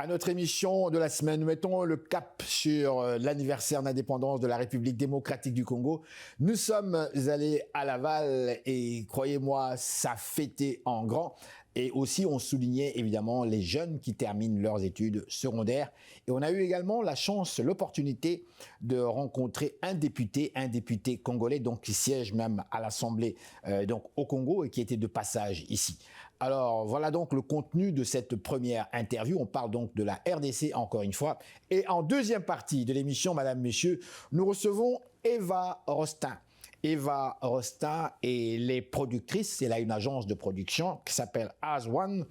À notre émission de la semaine, nous mettons le cap sur l'anniversaire d'indépendance de la République démocratique du Congo. Nous sommes allés à Laval et croyez-moi, ça fêtait en grand. Et aussi, on soulignait évidemment les jeunes qui terminent leurs études secondaires. Et on a eu également la chance, l'opportunité de rencontrer un député congolais, donc qui siège même à l'Assemblée donc au Congo et qui était de passage ici. Alors voilà donc le contenu de cette première interview. On parle donc de la RDC encore une fois. Et en deuxième partie de l'émission, Madame, Messieurs, nous recevons Eva Rostin. Eva Rostin est les productrices. Elle a une agence de production qui s'appelle As One,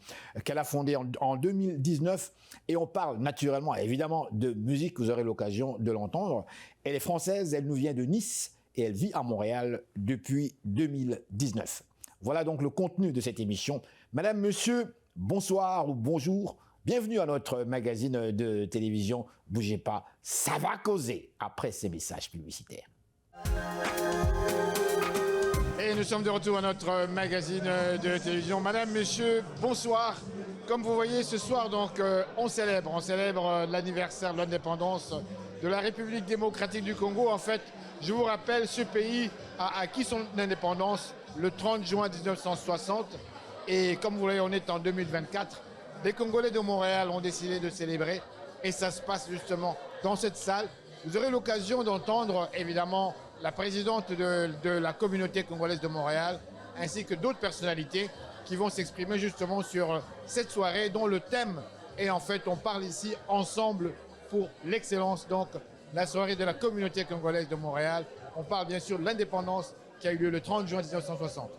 qu'elle a fondée en 2019. Et on parle naturellement, évidemment, de musique. Vous aurez l'occasion de l'entendre. Elle est française, elle nous vient de Nice et elle vit à Montréal depuis 2019. Voilà donc le contenu de cette émission. Madame, monsieur, bonsoir ou bonjour. Bienvenue à notre magazine de télévision. Bougez pas, ça va causer après ces messages publicitaires. Et nous sommes de retour à notre magazine de télévision. Madame, monsieur, bonsoir. Comme vous voyez, ce soir, donc, on célèbre l'anniversaire de l'indépendance de la République démocratique du Congo. En fait, je vous rappelle, ce pays a acquis son indépendance le 30 juin 1960. Et comme vous voyez, on est en 2024. Les Congolais de Montréal ont décidé de célébrer. Et ça se passe justement dans cette salle. Vous aurez l'occasion d'entendre, évidemment, la présidente de la communauté congolaise de Montréal, ainsi que d'autres personnalités qui vont s'exprimer justement sur cette soirée dont le thème est, en fait, on parle ici ensemble pour l'excellence. Donc, la soirée de la communauté congolaise de Montréal. On parle bien sûr de l'indépendance qui a eu lieu le 30 juin 1960.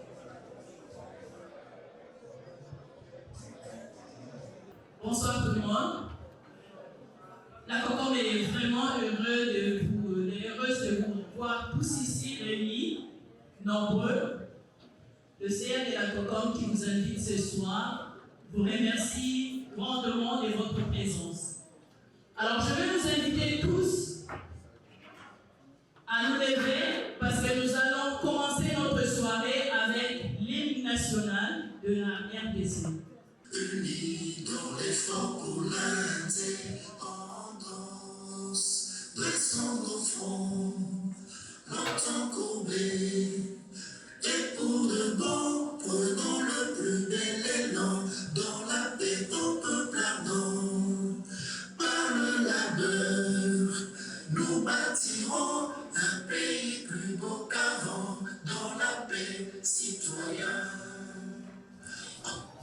Bonsoir tout le monde. La COCOM est vraiment heureuse de vous voir tous ici réunis, nombreux. Le CR de la COCOM qui vous invite ce soir vous remercie grandement de votre présence. Alors je vais vous inviter tous à nous lever parce que nous allons commencer notre soirée avec l'hymne national de la RDC. Unis dans l'effort pour l'indépendance, dressons nos fronts, longtemps courbés, et pour de bon, prenons le plus bel élan, dans la paix au peuple ardent. Par le labeur, nous bâtirons un pays plus beau qu'avant, dans la paix, citoyens.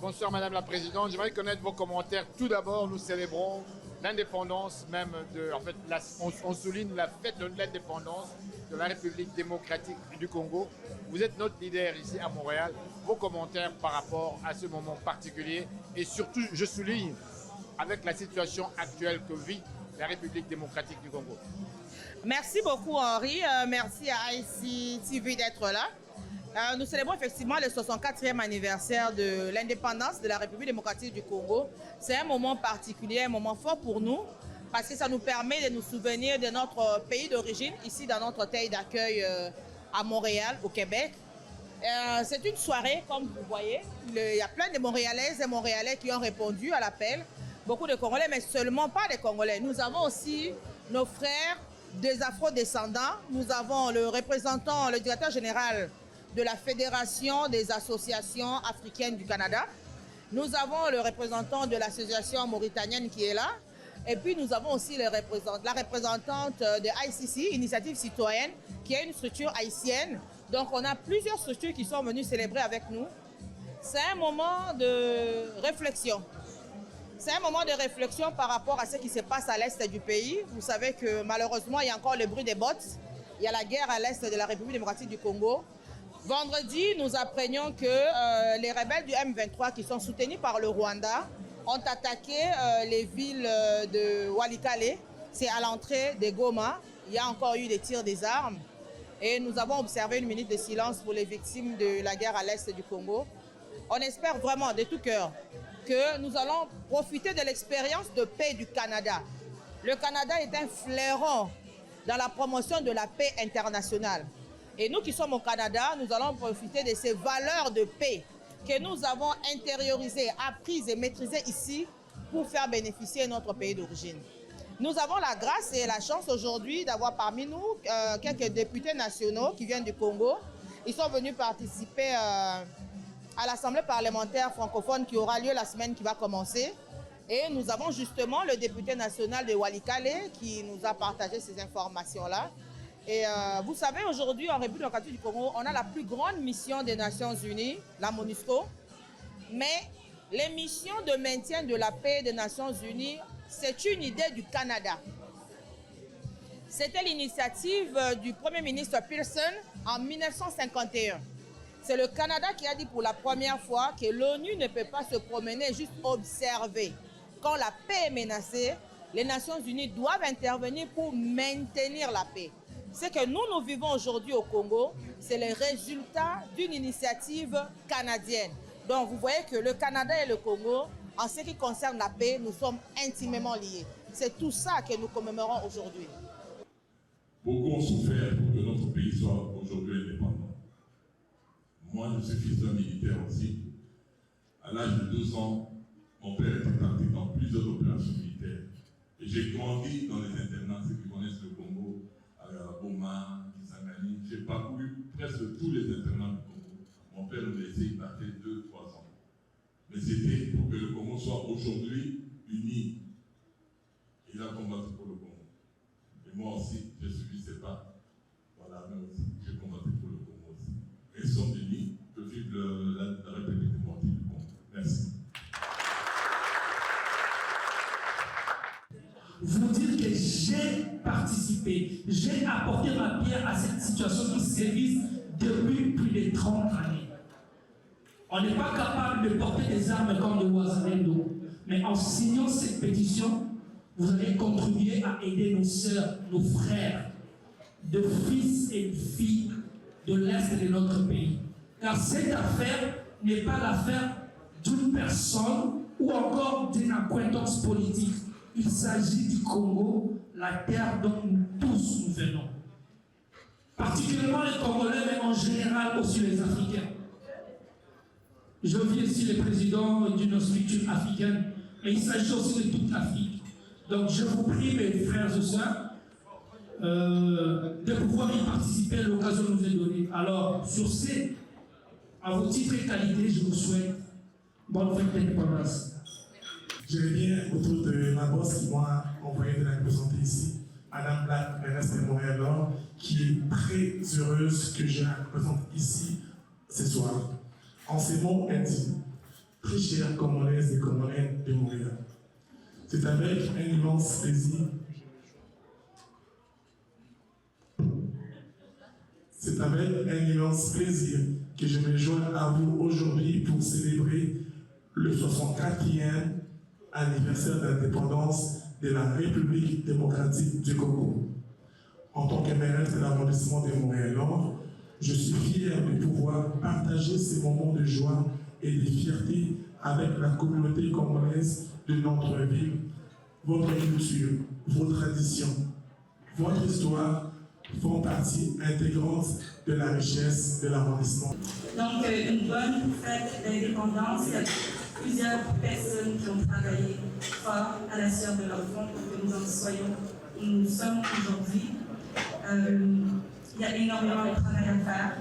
Bonsoir Madame la Présidente, j'aimerais connaître vos commentaires. Tout d'abord, nous célébrons l'indépendance même de... En fait, on souligne la fête de l'indépendance de la République démocratique du Congo. Vous êtes notre leader ici à Montréal. Vos commentaires par rapport à ce moment particulier et surtout, je souligne, avec la situation actuelle que vit la République démocratique du Congo. Merci beaucoup Henri, merci à ICTV d'être là. Nous célébrons effectivement le 64e anniversaire de l'indépendance de la République démocratique du Congo. C'est un moment particulier, un moment fort pour nous, parce que ça nous permet de nous souvenir de notre pays d'origine, ici dans notre terre d'accueil à Montréal, au Québec. C'est une soirée, comme vous voyez, il y a plein de Montréalaises et Montréalais qui ont répondu à l'appel. Beaucoup de Congolais, mais seulement pas des Congolais. Nous avons aussi nos frères des Afro-descendants. Nous avons le représentant, le directeur général de la Fédération des associations africaines du Canada. Nous avons le représentant de l'association mauritanienne qui est là. Et puis nous avons aussi la représentante de ICC, Initiative Citoyenne, qui est une structure haïtienne. Donc on a plusieurs structures qui sont venues célébrer avec nous. C'est un moment de réflexion. C'est un moment de réflexion par rapport à ce qui se passe à l'est du pays. Vous savez que malheureusement, il y a encore le bruit des bottes. Il y a la guerre à l'est de la République démocratique du Congo. Vendredi, nous apprenions que les rebelles du M23 qui sont soutenus par le Rwanda ont attaqué les villes de Walikale. C'est à l'entrée de Goma. Il y a encore eu des tirs des armes. Et nous avons observé une minute de silence pour les victimes de la guerre à l'est du Congo. On espère vraiment de tout cœur que nous allons profiter de l'expérience de paix du Canada. Le Canada est un fleuron dans la promotion de la paix internationale. Et nous qui sommes au Canada, nous allons profiter de ces valeurs de paix que nous avons intériorisées, apprises et maîtrisées ici pour faire bénéficier notre pays d'origine. Nous avons la grâce et la chance aujourd'hui d'avoir parmi nous quelques députés nationaux qui viennent du Congo. Ils sont venus participer à l'Assemblée parlementaire francophone qui aura lieu la semaine qui va commencer. Et nous avons justement le député national de Walikale qui nous a partagé ces informations-là. Et vous savez, aujourd'hui, en République démocratique du Congo, on a la plus grande mission des Nations Unies, la MONUSCO. Mais les missions de maintien de la paix des Nations Unies, c'est une idée du Canada. C'était l'initiative du Premier ministre Pearson en 1951. C'est le Canada qui a dit pour la première fois que l'ONU ne peut pas se promener, juste observer. Quand la paix est menacée, les Nations Unies doivent intervenir pour maintenir la paix. Ce que nous vivons aujourd'hui au Congo, c'est le résultat d'une initiative canadienne. Donc vous voyez que le Canada et le Congo, en ce qui concerne la paix, nous sommes intimement liés. C'est tout ça que nous commémorons aujourd'hui. Beaucoup ont souffert pour que notre pays soit aujourd'hui indépendant. Moi, je suis fils d'un militaire aussi. À l'âge de 12 ans, mon père était parti dans plusieurs opérations militaires. Et j'ai grandi dans les internats, ceux qui connaissent le Congo, à Boma, Kisangani. J'ai parcouru presque tous les internats du Congo. Mon père nous laissait y partir 2-3 ans. Mais c'était pour que le Congo soit aujourd'hui uni. Il a combattu pour le Congo. Et moi aussi, j'ai suivi ses pas. Voilà, mais aussi, j'ai combattu pour le Congo aussi. Restons unis, que vive la République démocratique du Congo. Merci. Vous dire que j'ai participé, j'ai apporté ma pierre à cette situation qui sévit depuis plus de 30 années. On n'est pas capable de porter des armes comme le Ouazalendo, mais en signant cette pétition, vous allez contribuer à aider nos sœurs, nos frères, de fils et de filles de l'Est de notre pays. Car cette affaire n'est pas l'affaire d'une personne ou encore d'une acquaintance politique. Il s'agit du Congo, la terre dont nous tous nous venons. Particulièrement les Congolais, mais en général aussi les Africains. Je vis ici le président d'une structure africaine, mais il s'agit aussi de toute l'Afrique. Donc je vous prie, mes frères et sœurs, de pouvoir y participer, l'occasion nous est donnée. Alors, sur ces, à vos titres et qualités, je vous souhaite bonne fête d'indépendance. Je reviens autour de ma boss qui m'a envoyé de la représenter ici, Madame Black, mairesse de Montréal-Nord, qui est très heureuse que je la représente ici ce soir. En ces mots, elle dit, très chère Congolaises et Congolais de Montréal, c'est avec un immense plaisir. C'est avec un immense plaisir que je me joins à vous aujourd'hui pour célébrer le 64e anniversaire d'indépendance de la République démocratique du Congo. En tant que mairesse de l'arrondissement de Montréal-Nord, je suis fier de pouvoir partager ces moments de joie et de fierté avec la communauté congolaise de notre ville. Votre culture, vos traditions, votre histoire font partie intégrante de la richesse de l'arrondissement. Donc, une bonne fête d'indépendance. Il y a plusieurs personnes qui ont travaillé fort à la sueur de leur front pour que nous en soyons où nous sommes aujourd'hui. Il y a énormément de travail à faire,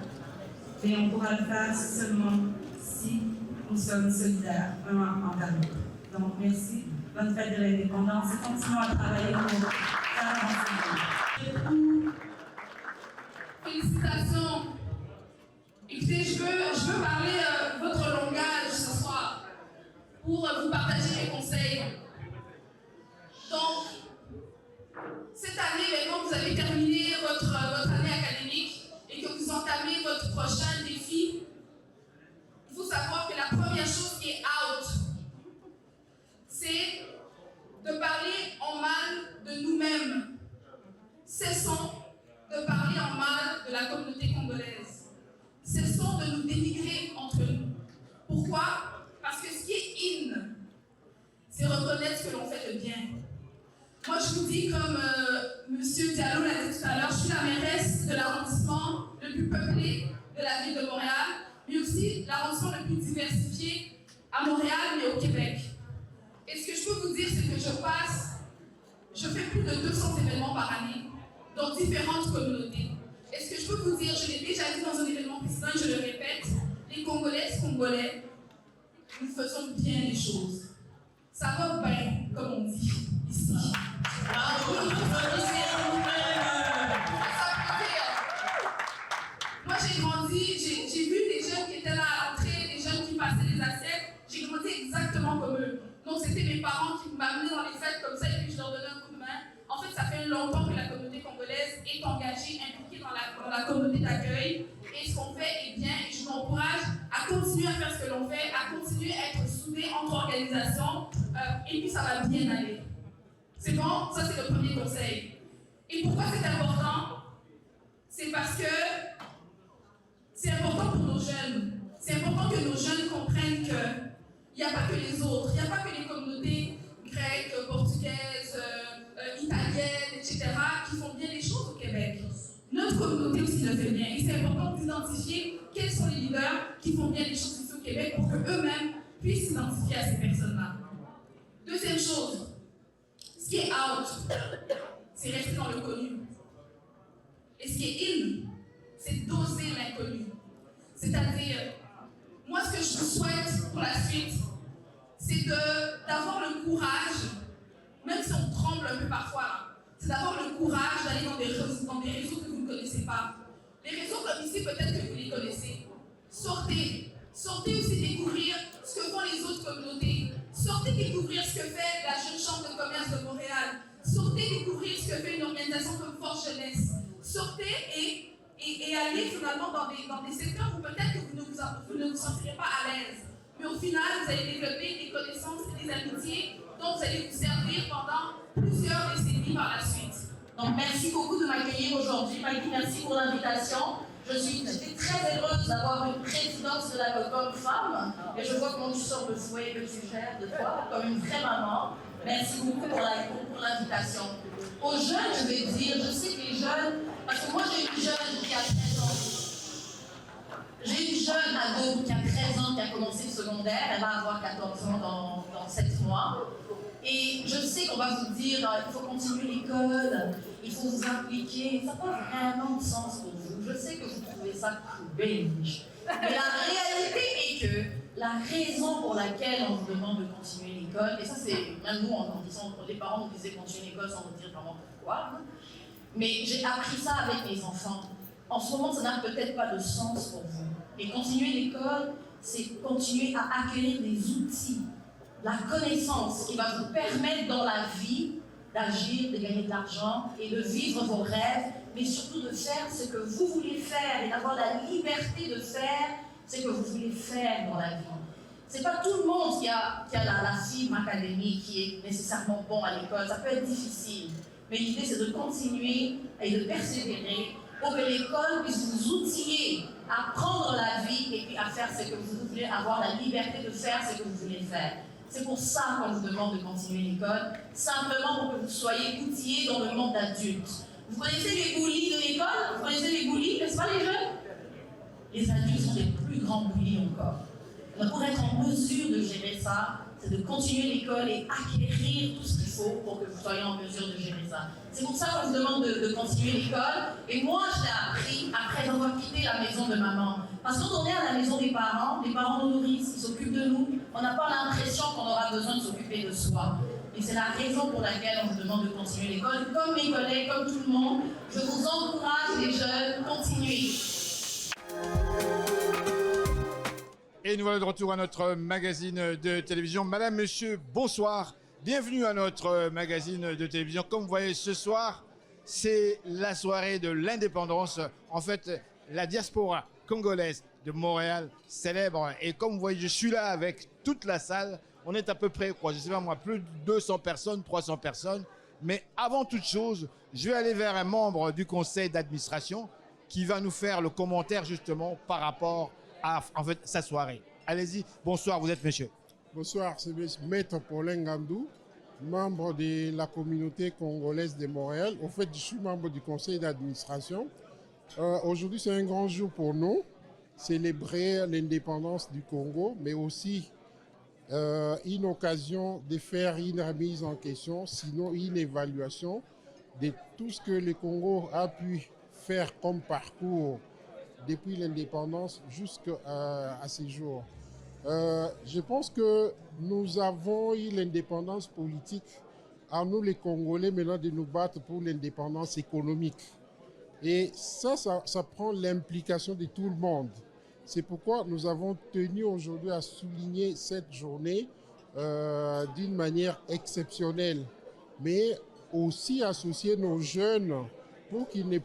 mais on pourra le faire seulement si nous sommes solidaires, vraiment envers nous. Donc, merci. Bonne fête de l'indépendance et continuons à travailler pour faire avancer. Félicitations. Écoutez, je veux parler votre langage ce soir pour vous partager mes conseils. Donc, cette année, maintenant, vous avez terminé votre année académique et que vous entamez votre prochain défi. Il faut savoir que la première chose qui est out, c'est de parler en mal de nous-mêmes. Cessons de parler en mal de la communauté congolaise. Cessons de nous dénigrer entre nous. Pourquoi? Parce que ce qui est in, c'est reconnaître que l'on fait le bien. Moi, je vous dis, comme M. Diallo l'a dit tout à l'heure, je suis la mairesse de l'arrondissement le plus peuplé de la ville de Montréal, mais aussi l'arrondissement le plus diversifié à Montréal, mais au Québec. Et ce que je peux vous dire, c'est que je fais plus de 200 événements par année dans différentes communautés. Et ce que je peux vous dire, je l'ai déjà dit dans un événement précédent et je le répète, les Congolaises, Congolais, nous faisons bien les choses. Ça va bien, comme on dit ici. Moi, j'ai grandi, j'ai vu des jeunes qui étaient là à l'entrée, des jeunes qui passaient les assiettes. J'ai grandi exactement comme eux. Donc, c'était mes parents qui m'amenaient dans les fêtes comme ça et puis je leur donnais un coup de main. En fait, ça fait longtemps que la communauté congolaise est engagée, impliquée dans la communauté d'accueil. Et ce qu'on fait est bien et je m'encourage à continuer à faire ce que l'on fait, à continuer à être soudés entre organisations et puis ça va bien aller. C'est bon? Ça, c'est le premier conseil. Et pourquoi c'est important? C'est parce que c'est important pour nos jeunes. C'est important que nos jeunes comprennent qu'il n'y a pas que les autres, il n'y a pas que les communautés grecques, portugaises, italiennes, etc., qui font bien les choses au Québec. Notre communauté aussi le fait bien. Et c'est important d'identifier quels sont les leaders qui font bien les choses ici au Québec pour qu'eux-mêmes puissent s'identifier à ces personnes-là. Deuxième chose, ce qui est out, c'est rester dans le connu. Et ce qui est in, c'est d'oser l'inconnu. C'est-à-dire, moi, ce que je vous souhaite pour la suite, c'est d'avoir le courage, même si on tremble un peu parfois, c'est d'avoir le courage d'aller dans des réseaux que vous ne connaissez pas. Les réseaux comme ici, peut-être que vous les connaissez. Sortez. Sortez aussi découvrir ce que font les autres communautés. Sortez découvrir ce que fait la Jeune Chambre de commerce de Montréal. Sortez découvrir ce que fait une organisation comme Force Jeunesse. Sortez et allez finalement dans des secteurs où peut-être que vous ne vous sentirez pas à l'aise. Mais au final, vous allez développer des connaissances et des amitiés dont vous allez vous servir pendant plusieurs décennies par la suite. Donc, merci beaucoup de m'accueillir aujourd'hui. Maggie, merci pour l'invitation. J'étais très heureuse d'avoir une présidente de la COCOM femme. Et je vois comment tu sors le fouet que tu gères de toi, comme une vraie maman. Merci beaucoup pour l'invitation. Aux jeunes, je vais dire, je sais que les jeunes, parce que moi j'ai une jeune qui a 13 ans. J'ai une jeune ado qui a 13 ans, qui a commencé le secondaire. Elle va avoir 14 ans dans 7 mois. Et je sais qu'on va vous dire, il faut continuer l'école, il faut vous impliquer. Ça n'a pas vraiment de sens pour vous. Je sais que vous trouvez ça cringe. Mais la réalité est que la raison pour laquelle on vous demande de continuer l'école, et ça c'est, même nous en disant, les parents nous disaient continuer l'école sans nous dire vraiment pourquoi, mais j'ai appris ça avec mes enfants. En ce moment, ça n'a peut-être pas de sens pour vous. Et continuer l'école, c'est continuer à acquérir des outils, la connaissance qui va vous permettre dans la vie d'agir, de gagner de l'argent et de vivre vos rêves, mais surtout de faire ce que vous voulez faire et d'avoir la liberté de faire ce que vous voulez faire dans la vie. C'est pas tout le monde qui a la fibre académique qui est nécessairement bon à l'école. Ça peut être difficile. Mais l'idée, c'est de continuer et de persévérer pour que l'école puisse vous outiller à prendre la vie et puis à faire ce que vous voulez, avoir la liberté de faire ce que vous voulez faire. C'est pour ça qu'on vous demande de continuer l'école, simplement pour que vous soyez outillés dans le monde adulte. Vous connaissez les bullies de l'école? Vous connaissez les bullies, n'est-ce pas les jeunes? Les adultes sont les plus grands bullies encore. Donc pour être en mesure de gérer ça, c'est de continuer l'école et acquérir tout ce qu'il faut pour que vous soyez en mesure de gérer ça. C'est pour ça qu'on vous demande de continuer l'école. Et moi, je l'ai appris après avoir quitté la maison de maman. Parce que quand on est à la maison des parents nous nourrissent, ils s'occupent de nous, on n'a pas l'impression qu'on aura besoin de s'occuper de soi. Et c'est la raison pour laquelle on vous demande de continuer l'école. Comme mes collègues, comme tout le monde, je vous encourage, les jeunes, continuez. Et nous voilà de retour à notre magazine de télévision. Madame, monsieur, bonsoir. Bienvenue à notre magazine de télévision. Comme vous voyez, ce soir, c'est la soirée de l'indépendance. En fait, la diaspora congolaise de Montréal célèbre. Et comme vous voyez, je suis là avec toute la salle. On est à peu près, je sais pas moi, plus de 200 personnes, 300 personnes. Mais avant toute chose, je vais aller vers un membre du conseil d'administration qui va nous faire le commentaire justement par rapport à sa soirée. Allez-y. Bonsoir, vous êtes monsieur. Bonsoir, c'est Maître Paulin Ngandou, membre de la communauté congolaise de Montréal. Au fait, je suis membre du conseil d'administration. Aujourd'hui, c'est un grand jour pour nous, célébrer l'indépendance du Congo, mais aussi une occasion de faire une remise en question, sinon une évaluation de tout ce que le Congo a pu faire comme parcours depuis l'indépendance jusqu'à ces jours. Je pense que nous avons eu l'indépendance politique, à nous les Congolais maintenant de nous battre pour l'indépendance économique. Et ça prend l'implication de tout le monde. C'est pourquoi nous avons tenu aujourd'hui à souligner cette journée d'une manière exceptionnelle, mais aussi associer nos jeunes pour qu'ils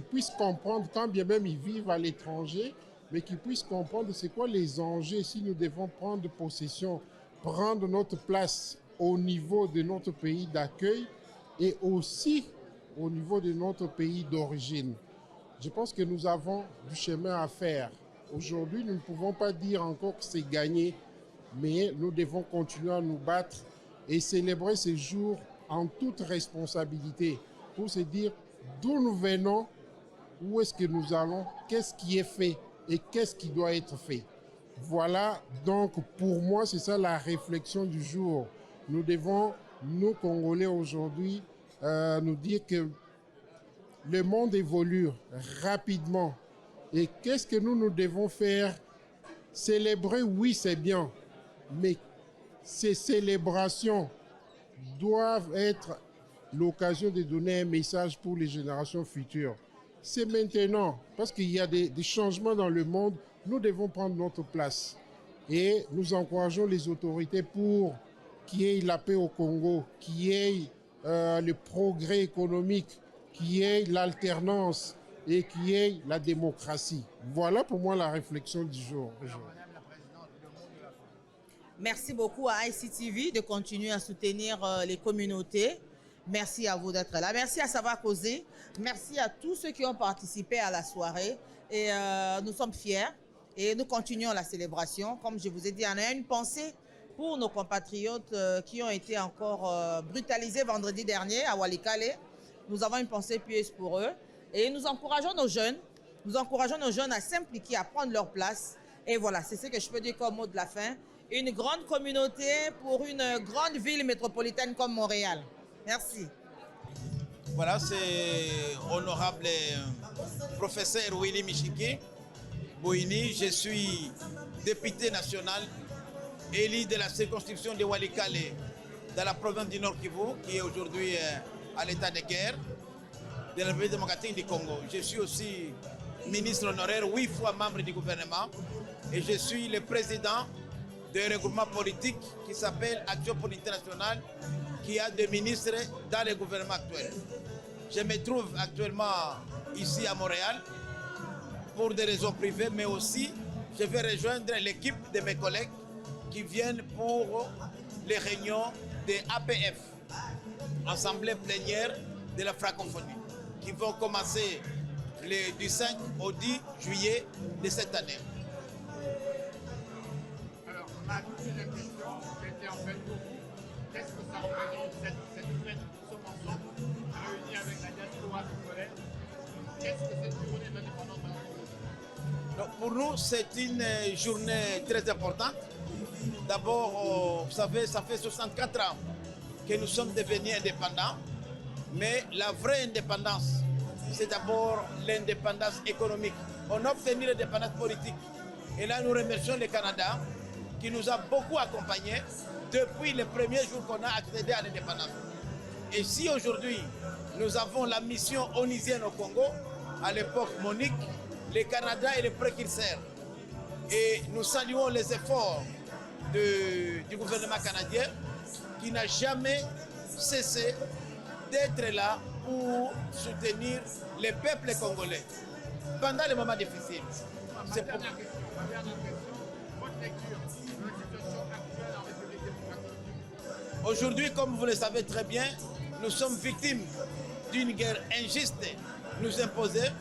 puissent comprendre, quand bien même ils vivent à l'étranger, mais qu'ils puissent comprendre c'est quoi les enjeux si nous devons prendre possession, prendre notre place au niveau de notre pays d'accueil et aussi au niveau de notre pays d'origine. Je pense que nous avons du chemin à faire. Aujourd'hui, nous ne pouvons pas dire encore que c'est gagné, mais nous devons continuer à nous battre et célébrer ces jours en toute responsabilité pour se dire d'où nous venons, où est-ce que nous allons, qu'est-ce qui est fait et qu'est-ce qui doit être fait. Voilà, donc pour moi, c'est ça la réflexion du jour. Nous devons, nous Congolais aujourd'hui, nous dire que le monde évolue rapidement. Et qu'est-ce que nous devons faire? Célébrer, oui, c'est bien, mais ces célébrations doivent être l'occasion de donner un message pour les générations futures. C'est maintenant, parce qu'il y a des changements dans le monde, nous devons prendre notre place. Et nous encourageons les autorités pour qu'il y ait la paix au Congo, qu'il y ait le progrès économique, qu'il y ait l'alternance et qu'il y ait la démocratie. Voilà pour moi la réflexion du jour. Merci beaucoup à ICTV de continuer à soutenir les communautés. Merci à vous d'être là. Merci à Savoir Causer. Merci à tous ceux qui ont participé à la soirée. Et nous sommes fiers et nous continuons la célébration. Comme je vous ai dit, on a une pensée pour nos compatriotes qui ont été encore brutalisés vendredi dernier à Walikale. Nous avons une pensée pieuse pour eux. Et nous encourageons nos jeunes. Nous encourageons nos jeunes à s'impliquer, à prendre leur place. Et voilà, c'est ce que je peux dire comme mot de la fin. Une grande communauté pour une grande ville métropolitaine comme Montréal. Merci. Voilà, c'est honorable professeur Willy Michiki Bouini. Je suis député national élu de la circonscription de Walikale dans la province du Nord Kivu, qui est aujourd'hui à l'état de guerre de la République démocratique du Congo. Je suis aussi ministre honoraire, 8 fois membre du gouvernement, et je suis le président d'un regroupement politique qui s'appelle Action Politique Nationale, qui a des ministres dans le gouvernement actuel. Je me trouve actuellement ici à Montréal pour des raisons privées, mais aussi je vais rejoindre l'équipe de mes collègues qui viennent pour les réunions de APF, Assemblée plénière de la francophonie, qui vont commencer du 5 au 10 juillet de cette année. Alors, on a tous une question qui était en fait pour vous. Qu'est-ce que ça représente cette fête? Nous sommes ensemble, réunis avec la diaspora congolaise. Qu'est-ce que cette journée de l'indépendance a? Pour nous, c'est une journée très importante. D'abord, vous savez, ça fait 64 ans que nous sommes devenus indépendants. Mais la vraie indépendance, c'est d'abord l'indépendance économique. On a obtenu l'indépendance politique. Et là, nous remercions le Canada qui nous a beaucoup accompagnés depuis les premiers jours qu'on a accédé à l'indépendance. Et si aujourd'hui, nous avons la mission onusienne au Congo, à l'époque Monique, le Canada est le précurseur. Et nous saluons les efforts du gouvernement canadien qui n'a jamais cessé d'être là pour soutenir les peuples congolais pendant les moments difficiles. C'est pour... Aujourd'hui, comme vous le savez très bien, nous sommes victimes d'une guerre injuste nous imposée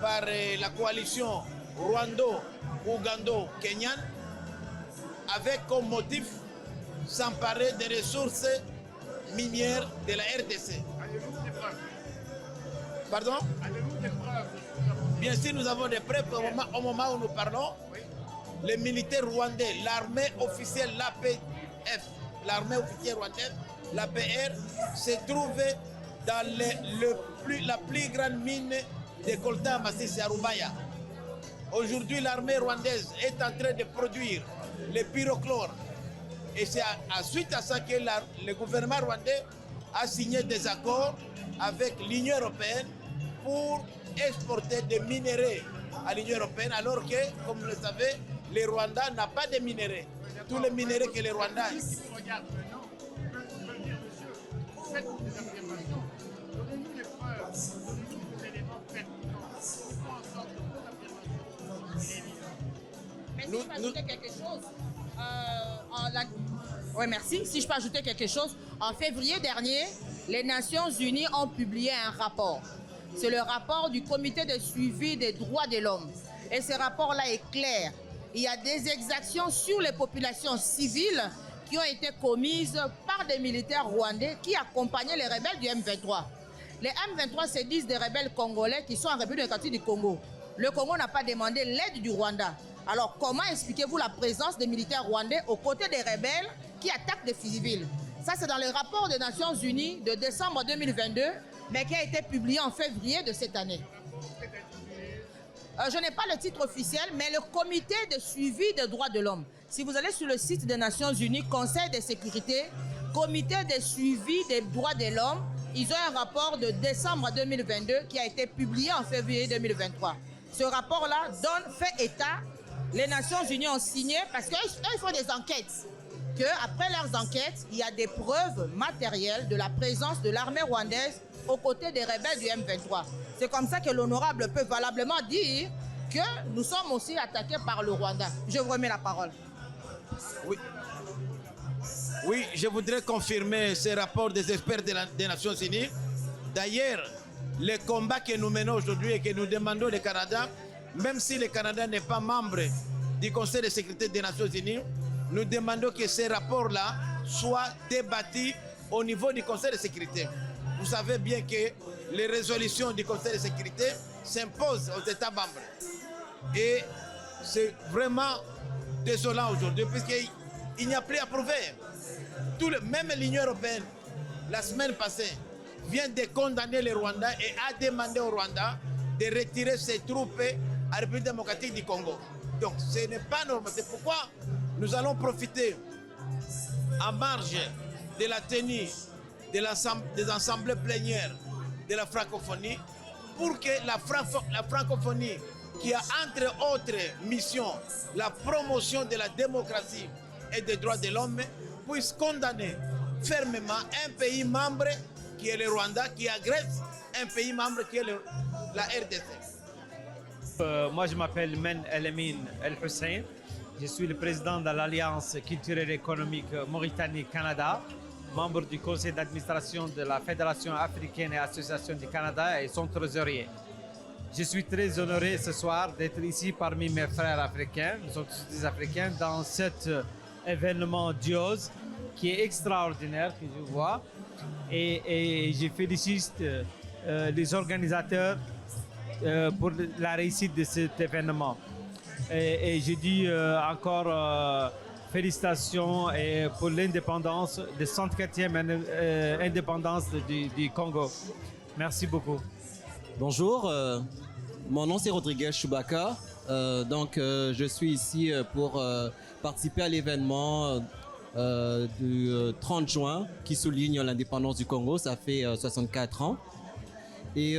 par la coalition rwando-ougando-kenyane avec comme motif s'emparer des ressources minières de la RDC. Pardon? Bien sûr, nous avons des preuves au moment où nous parlons. Les militaires rwandais, l'armée officielle, ROF, l'armée officielle rwandaise, l'APR, se trouve dans la plus grande mine de coltan massif à Rubaya. Aujourd'hui, l'armée rwandaise est en train de produire le pyrochlore. Et c'est suite à ça que le gouvernement rwandais a signé des accords avec l'Union européenne pour exporter des minerais à l'Union européenne, alors que, comme vous le savez, le Rwanda n'a pas de minerais. Tous les minerais que le Rwanda a. Donnez-nous les preuves, donnez-nous les éléments pertinents. Faisons en sorte que votre affirmation est évidente. Mais si je peux ajouter quelque chose, oui, merci. Si je peux ajouter quelque chose, en février dernier, les Nations Unies ont publié un rapport. C'est le rapport du comité de suivi des droits de l'homme. Et ce rapport-là est clair. Il y a des exactions sur les populations civiles qui ont été commises par des militaires rwandais qui accompagnaient les rebelles du M23. Les M23 se disent des rebelles congolais qui sont en République démocratique du Congo. Le Congo n'a pas demandé l'aide du Rwanda. Alors comment expliquez-vous la présence des militaires rwandais aux côtés des rebelles qui attaquent des civils? Ça, c'est dans le rapport des Nations Unies de décembre 2022, mais qui a été publié en février de cette année. Je n'ai pas le titre officiel, mais le comité de suivi des droits de l'homme. Si vous allez sur le site des Nations Unies, Conseil de sécurité, comité de suivi des droits de l'homme, ils ont un rapport de décembre 2022 qui a été publié en février 2023. Ce rapport-là fait état, les Nations Unies ont signé parce qu'ils font des enquêtes. Après leurs enquêtes, il y a des preuves matérielles de la présence de l'armée rwandaise aux côtés des rebelles du M23. C'est comme ça que l'honorable peut valablement dire que nous sommes aussi attaqués par le Rwanda. Je vous remets la parole. Oui, je voudrais confirmer ce rapport des experts des Nations Unies. D'ailleurs, le combat que nous menons aujourd'hui et que nous demandons au Canada, même si le Canada n'est pas membre du Conseil de sécurité des Nations Unies, nous demandons que ces rapports-là soient débattus au niveau du Conseil de sécurité. Vous savez bien que les résolutions du Conseil de sécurité s'imposent aux États membres. Et c'est vraiment désolant aujourd'hui, puisqu'il n'y a plus à prouver. Même l'Union européenne, la semaine passée, vient de condamner le Rwanda et a demandé au Rwanda de retirer ses troupes à la République démocratique du Congo. Donc ce n'est pas normal. C'est pourquoi nous allons profiter en marge de la tenue des assemblées plénières de la francophonie pour que la francophonie, qui a entre autres missions la promotion de la démocratie et des droits de l'homme, puisse condamner fermement un pays membre qui est le Rwanda, qui agresse un pays membre qui est la RDC. Moi, je m'appelle Men El-Emin El-Hussein. Je suis le président de l'Alliance culturelle et économique Mauritanie-Canada, membre du conseil d'administration de la Fédération africaine et association du Canada et son trésorier. Je suis très honoré ce soir d'être ici parmi mes frères africains, nous sommes tous des Africains, dans cet événement d'Iose qui est extraordinaire, que je vois. Et je félicite les organisateurs pour la réussite de cet événement. Et je dis encore félicitations pour l'indépendance, de 104e indépendance du Congo. Merci beaucoup. Bonjour, mon nom c'est Rodriguez Chubaka. Je suis ici pour participer à l'événement du 30 juin qui souligne l'indépendance du Congo. Ça fait 64 ans. Et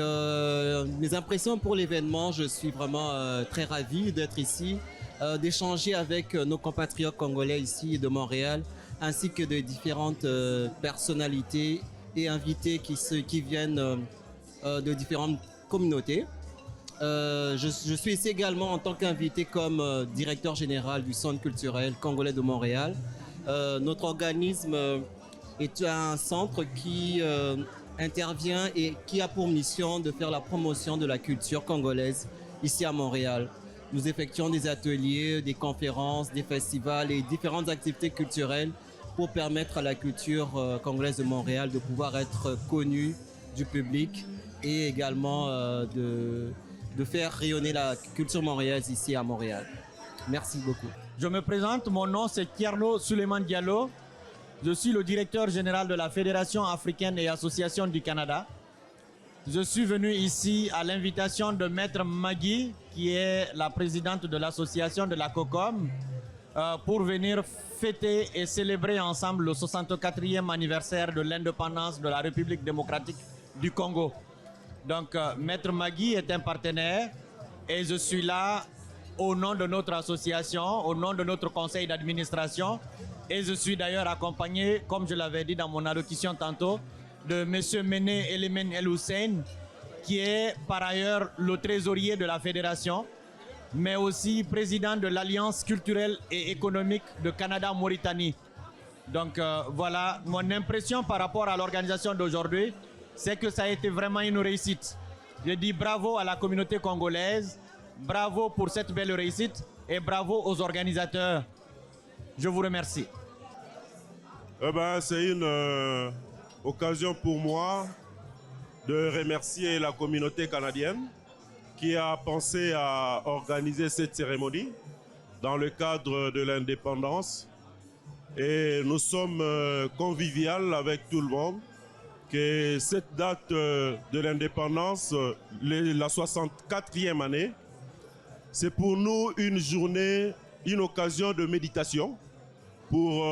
mes impressions pour l'événement, je suis vraiment très ravi d'être ici, d'échanger avec nos compatriotes congolais ici de Montréal, ainsi que de différentes personnalités et invités qui viennent de différentes communautés. Je suis ici également en tant qu'invité comme directeur général du Centre culturel congolais de Montréal. Notre organisme est un centre qui intervient et qui a pour mission de faire la promotion de la culture congolaise ici à Montréal. Nous effectuons des ateliers, des conférences, des festivals et différentes activités culturelles pour permettre à la culture congolaise de Montréal de pouvoir être connue du public et également de faire rayonner la culture montréalaise ici à Montréal. Merci beaucoup. Je me présente, mon nom c'est Tierno Suleiman Diallo. Je suis le directeur général de la Fédération africaine et association du Canada. Je suis venu ici à l'invitation de Maître Magui, qui est la présidente de l'association de la COCOM, pour venir fêter et célébrer ensemble le 64e anniversaire de l'indépendance de la République démocratique du Congo. Donc, Maître Magui est un partenaire et je suis là au nom de notre association, au nom de notre conseil d'administration. Et je suis d'ailleurs accompagné, comme je l'avais dit dans mon allocution tantôt, de M. Mene Elemen El Hussein, qui est par ailleurs le trésorier de la fédération, mais aussi président de l'Alliance culturelle et économique de Canada-Mauritanie. Donc voilà, mon impression par rapport à l'organisation d'aujourd'hui, c'est que ça a été vraiment une réussite. Je dis bravo à la communauté congolaise, bravo pour cette belle réussite et bravo aux organisateurs. Je vous remercie. C'est une occasion pour moi de remercier la communauté canadienne qui a pensé à organiser cette cérémonie dans le cadre de l'indépendance. Et nous sommes conviviales avec tout le monde que cette date de l'indépendance, la 64e année, c'est pour nous une journée, une occasion de méditation pour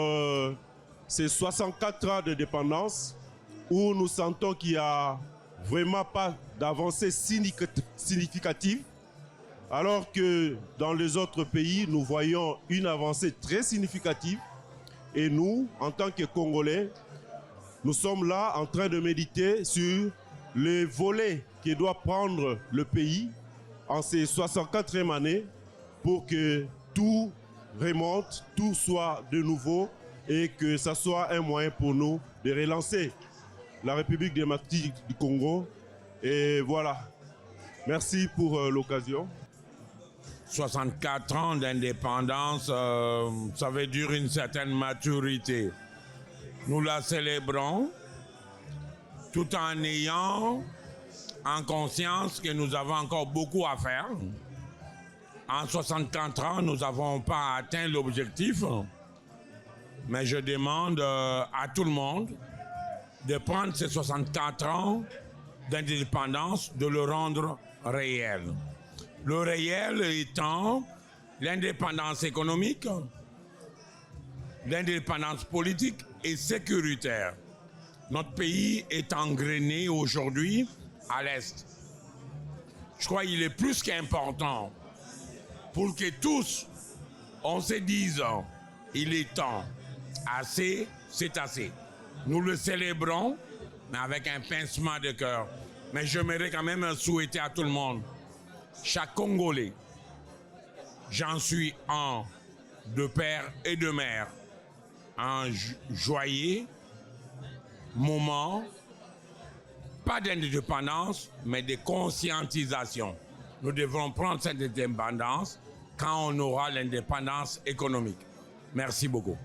ces 64 ans de dépendance où nous sentons qu'il n'y a vraiment pas d'avancée significative, alors que dans les autres pays, nous voyons une avancée très significative. Et nous, en tant que Congolais, nous sommes là en train de méditer sur les volets que doit prendre le pays en ces 64e années pour que tout remonte, tout soit de nouveau et que ça soit un moyen pour nous de relancer la République démocratique du Congo. Et voilà. Merci pour l'occasion. 64 ans d'indépendance, ça veut dire une certaine maturité. Nous la célébrons tout en ayant en conscience que nous avons encore beaucoup à faire. En 64 ans, nous n'avons pas atteint l'objectif, mais je demande à tout le monde de prendre ces 64 ans d'indépendance, de le rendre réel. Le réel étant l'indépendance économique, l'indépendance politique et sécuritaire. Notre pays est engrainé aujourd'hui à l'Est. Je crois qu'il est plus qu'important pour que tous, on se dise, il est temps, assez, c'est assez. Nous le célébrons, mais avec un pincement de cœur. Mais j'aimerais quand même souhaiter à tout le monde, chaque Congolais, j'en suis un, de père et de mère, un joyeux moment, pas d'indépendance, mais de conscientisation. Nous devrons prendre cette indépendance quand on aura l'indépendance économique. Merci beaucoup.